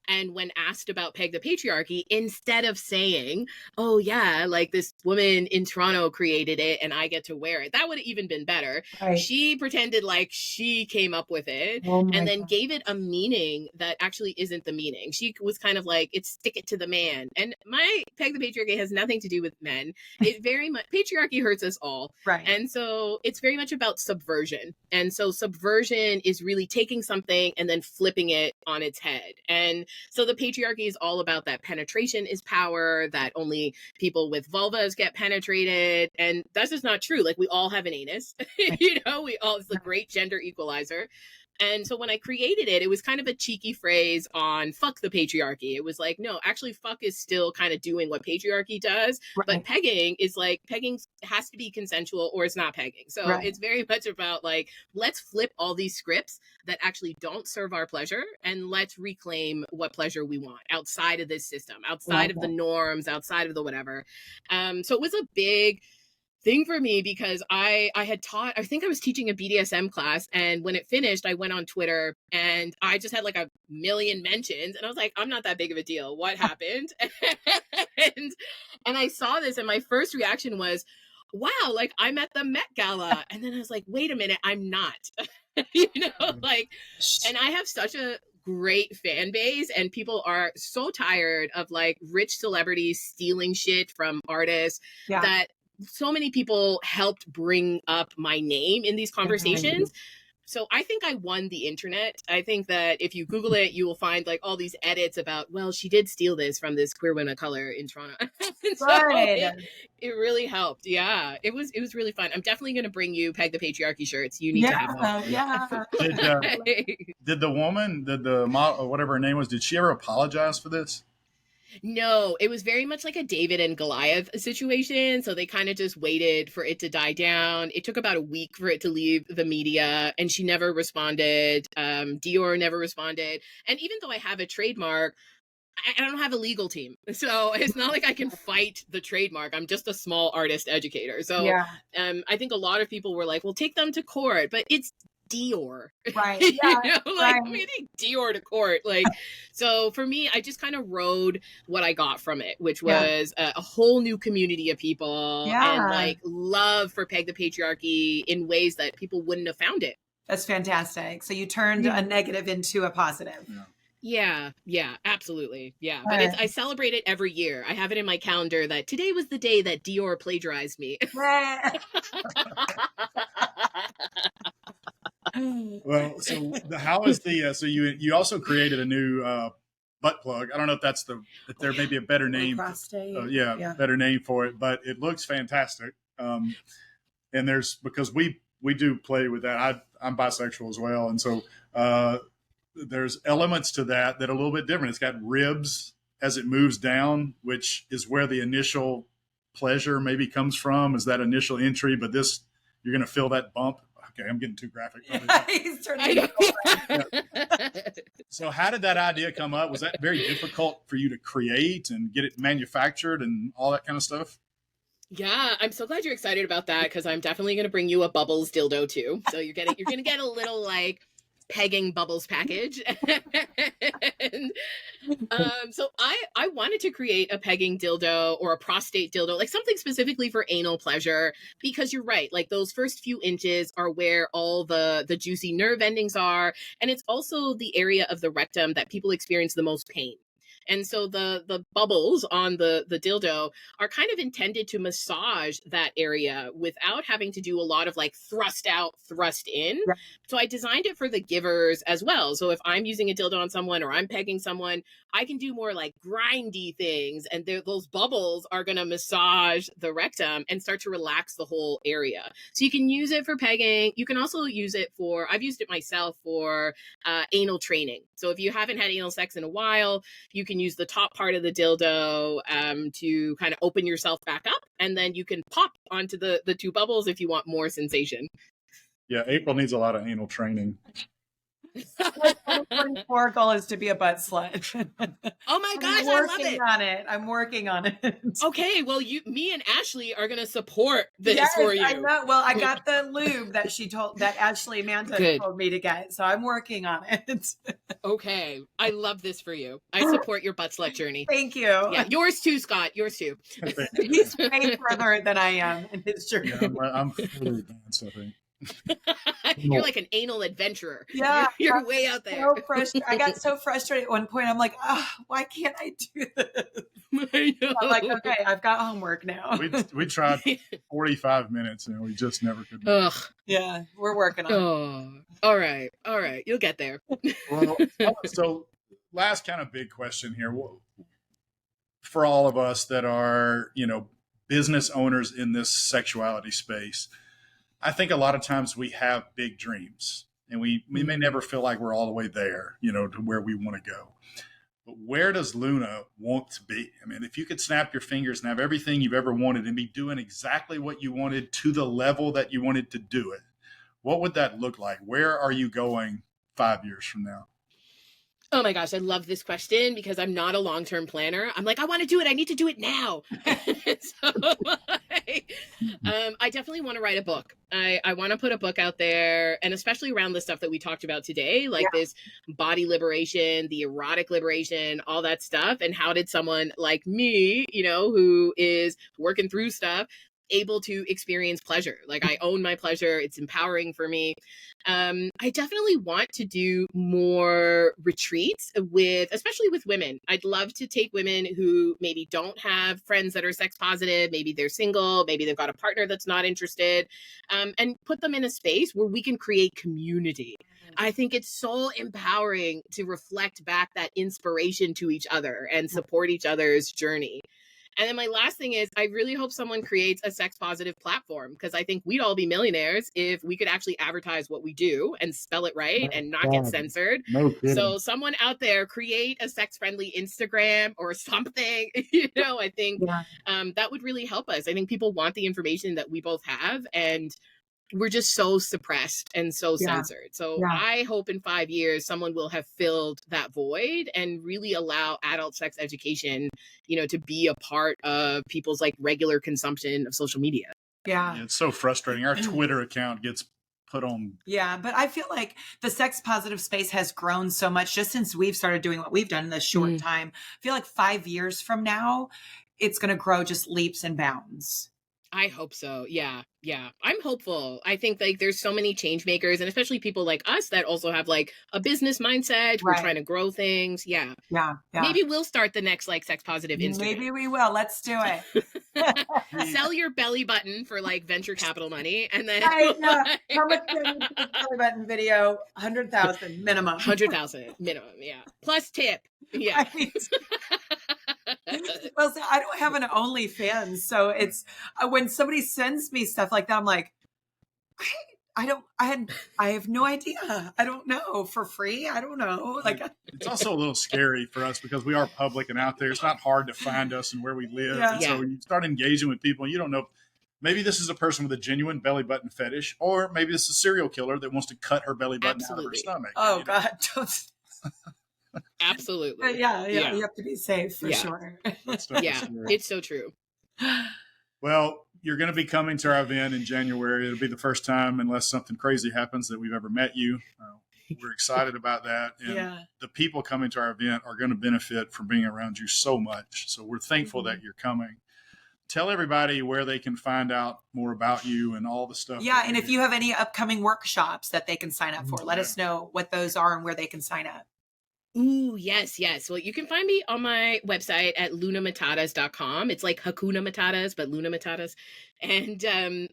And when asked about Peg the Patriarchy, instead of saying, oh yeah, like this woman in Toronto created it and I get to wear it, that would have even been better. Right. She pretended like she came up with it and then gave it a meaning that actually isn't the meaning. She was kind of like, it's stick it to the man. And my Peg the Patriarchy has nothing to do with men. It very much, patriarchy hurts us all. Right. And so it's very much about subversion. And so subversion is really taking something and then flipping it on its head. And so the patriarchy is all about that penetration is power, that only people with vulvas get penetrated. And that's just not true. Like we all have an anus, we all, it's a great gender equalizer. And so when I created it, it was kind of a cheeky phrase on fuck the patriarchy. It was like, no, actually fuck is still kind of doing what patriarchy does. Right. But pegging is like, pegging has to be consensual or it's not pegging. So it's very much about like, let's flip all these scripts that actually don't serve our pleasure and let's reclaim what pleasure we want outside of this system, outside of the norms, outside of the whatever. So it was a big thing for me because I think I was teaching a BDSM class, and when it finished, I went on Twitter and I just had like a million mentions and I was like, I'm not that big of a deal. What happened? and I saw this and my first reaction was, wow, like I'm at the Met Gala. And then I was like, wait a minute, I'm not, and I have such a great fan base and people are so tired of like rich celebrities stealing shit from artists that so many people helped bring up my name in these conversations. So I think I won the internet. I think that if you Google it, you will find like all these edits about, well, she did steal this from this queer woman of color in Toronto. So it really helped. Yeah, it was really fun. I'm definitely going to bring you Peg the Patriarchy shirts. You need to have one. Yeah. Did the woman, the model, whatever her name was, did she ever apologize for this? No, it was very much like a David and Goliath situation. So they kind of just waited for it to die down. It took about a week for it to leave the media and she never responded. Dior never responded. And even though I have a trademark, I don't have a legal team. So it's not like I can fight the trademark. I'm just a small artist educator. So I think a lot of people were like, well, take them to court, but it's Dior. Right. Yeah. Let me take Dior to court. Like, so for me, I just kind of rode what I got from it, which was a whole new community of people and like love for Peg the Patriarchy in ways that people wouldn't have found it. That's fantastic. So you turned a negative into a positive. Yeah, absolutely. Yeah. But I celebrate it every year. I have it in my calendar that today was the day that Dior plagiarized me. Well, so how is the so you also created a new butt plug. I don't know if there may be a better name. Prostate. Better name for it, but it looks fantastic. And because we do play with that. I'm bisexual as well, and so there's elements to that are a little bit different. It's got ribs as it moves down, which is where the initial pleasure maybe comes from, is that initial entry. But this, you're going to feel that bump. Okay, I'm getting too graphic. He's turning So how did that idea come up? Was that very difficult for you to create and get it manufactured and all that kind of stuff? Yeah, I'm so glad you're excited about that because I'm definitely going to bring you a Bubbles dildo too. So you're going to get a little like pegging Bubbles package. And, so I wanted to create a pegging dildo or a prostate dildo, like something specifically for anal pleasure, because you're right, like those first few inches are where all the juicy nerve endings are, and it's also the area of the rectum that people experience the most pain. And so the bubbles on the dildo are kind of intended to massage that area without having to do a lot of like thrust out, thrust in. Right. So I designed it for the givers as well. So if I'm using a dildo on someone or I'm pegging someone, I can do more like grindy things, and those bubbles are going to massage the rectum and start to relax the whole area. So you can use it for pegging. You can also use it for, I've used it myself for anal training. So if you haven't had anal sex in a while, you can use the top part of the dildo to kind of open yourself back up, and then you can pop onto the two bubbles if you want more sensation. Yeah, April needs a lot of anal training. My 2024 goal is to be a butt slut. Oh my gosh, I love it. I'm working on it. Okay, well, me and Ashley are gonna support this for you. I know. Well, I got the lube that Ashley Manta told me to get, so I'm working on it. Okay, I love this for you. I support your butt slut journey. Thank you. Yeah, yours too, Scott. Yours too. He's way further than I am in his journey. Yeah, I'm further advanced, I think. You're like an anal adventurer. Yeah, you're way out there. I got so frustrated at one point. I'm like, why can't I do this? I know. I'm like, okay, I've got homework now. We tried 45 minutes and we just never could. Ugh. Yeah, we're working on it. All right. You'll get there. Well, so last kind of big question here for all of us that are, business owners in this sexuality space. I think a lot of times we have big dreams and we may never feel like we're all the way there, to where we want to go. But where does Luna want to be? I mean, if you could snap your fingers and have everything you've ever wanted and be doing exactly what you wanted to the level that you wanted to do it, what would that look like? Where are you going 5 years from now? Oh my gosh, I love this question because I'm not a long-term planner. I'm like, I want to do it. I need to do it now. I definitely want to write a book. I want to put a book out there, and especially around the stuff that we talked about today, like this body liberation, the erotic liberation, all that stuff. And how did someone like me, who is working through stuff, able to experience pleasure? Like, I own my pleasure. It's empowering for me. I definitely want to do more retreats especially with women. I'd love to take women who maybe don't have friends that are sex positive. Maybe they're single. Maybe they've got a partner that's not interested, and put them in a space where we can create community. I think it's so empowering to reflect back that inspiration to each other and support each other's journey. And then my last thing is, I really hope someone creates a sex positive platform, because I think we'd all be millionaires if we could actually advertise what we do and spell it right and not get censored. No kidding. So someone out there, create a sex friendly Instagram or something. I think that would really help us. I think people want the information that we both have, and we're just so suppressed and so censored. So I hope in 5 years, someone will have filled that void and really allow adult sex education, to be a part of people's like regular consumption of social media. Yeah, it's so frustrating. Our Twitter account gets put on. Yeah, but I feel like the sex positive space has grown so much just since we've started doing what we've done in this short time. I feel like 5 years from now, it's going to grow just leaps and bounds. I hope so. Yeah. I'm hopeful. I think like there's so many change makers, and especially people like us that also have like a business mindset. We're trying to grow things. Yeah. Maybe we'll start the next like sex positive Instagram. Maybe we will. Let's do it. Sell your belly button for like venture capital money, and then how much belly button video? 100,000 minimum. 100,000 minimum. Yeah. Plus tip. Yeah. Right. Well, so I don't have an OnlyFans, so it's when somebody sends me stuff like that, I'm like, I have no idea. I don't know. For free? I don't know. Like, it's also a little scary for us because we are public and out there. It's not hard to find us and where we live. And so you start engaging with people, you don't know. Maybe this is a person with a genuine belly button fetish, or maybe this is a serial killer that wants to cut her belly button out of her stomach. Oh, God. Absolutely. Yeah. You have to be safe for sure. Yeah, it's so true. Well, you're going to be coming to our event in January. It'll be the first time, unless something crazy happens, that we've ever met you. We're excited about that. And the people coming to our event are going to benefit from being around you so much. So we're thankful that you're coming. Tell everybody where they can find out more about you and all the stuff. Yeah. And if you have any upcoming workshops that they can sign up for, let us know what those are and where they can sign up. Ooh, yes. Well, you can find me on my website at lunamatatas.com. It's like Hakuna Matatas, but Luna Matatas. And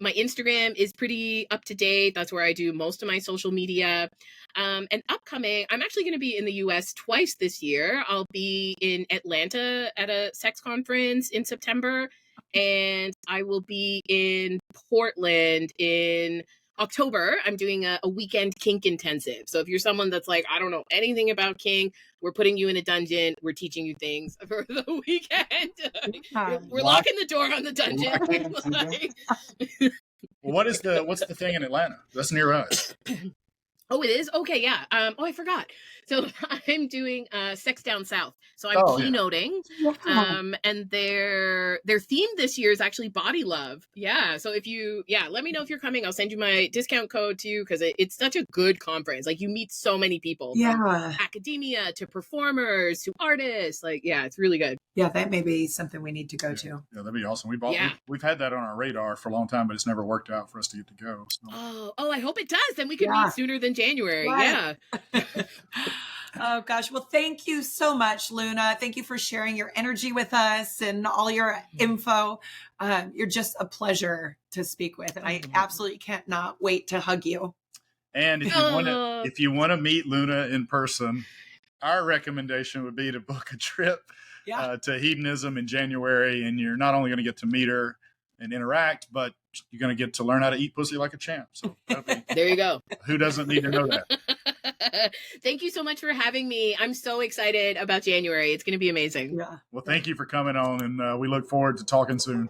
my Instagram is pretty up to date. That's where I do most of my social media. And upcoming, I'm actually going to be in the US twice this year. I'll be in Atlanta at a sex conference in September, and I will be in Portland in October. I'm doing a weekend kink intensive. So if you're someone that's like, I don't know anything about kink, we're putting you in a dungeon. We're teaching you things for the weekend. We're locking the door on the dungeon. Well, what's the thing in Atlanta? That's near us. Oh, it is? Okay, yeah. I forgot. So I'm doing Sex Down South. So I'm keynoting. Yeah. And their theme this year is actually body love. Yeah. So let me know if you're coming. I'll send you my discount code too, because it's such a good conference. Like, you meet so many people. From academia to performers to artists. Like, yeah, it's really good. Yeah, that may be something we need to go to. Yeah, that'd be awesome. We've had that on our radar for a long time, but it's never worked out for us to get to go. So. Oh, I hope it does. Then we could meet sooner than January. Right. Yeah. Oh gosh. Well, thank you so much, Luna. Thank you for sharing your energy with us and all your info. You're just a pleasure to speak with. And I absolutely can't not wait to hug you. And if you want to meet Luna in person, our recommendation would be to book a trip to Hedonism in January. And you're not only going to get to meet her and interact, but you're going to get to learn how to eat pussy like a champ. So there you go. Who doesn't need to know that? Thank you so much for having me. I'm so excited about January. It's going to be amazing. Yeah. Well, thank you for coming on, and we look forward to talking soon.